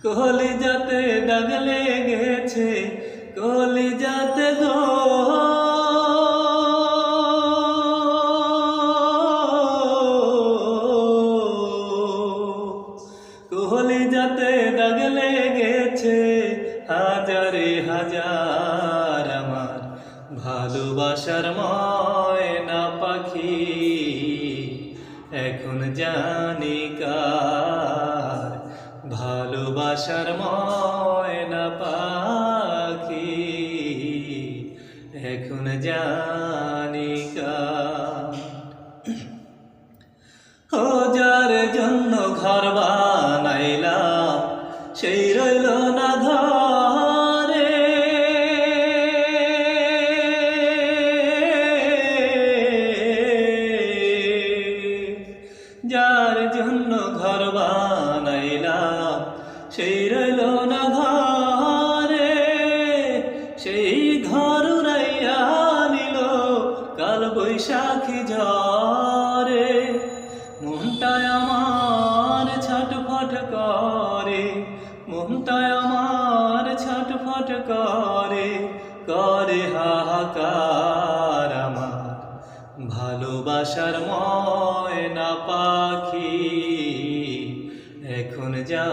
কলিজাতে দাগ লেগেছে, কলিজাতে গো। কলিজাতে দাগ লেগেছে, হাজারে হাজার আমার ভালোবাসার ময়না পাখি। এখন জানি কার ভালোবাসার ময়না পাখি, এখন জানি কার। ও যার জন্য ঘর বানাইলাম, সেই রইল না ঘরে। যার জন্য ঘর বানাইলাম, সেই রইল না ঘরে। সেই ঘর উড়াইয়া নিল কাল বৈশাখী ঝড়ে। মনটায় আমার ছটফট করে, মনটায় আমার ছটফট করে, করে হাহাকার আমার ভালোবাসার ময়না পাখি। এখন যা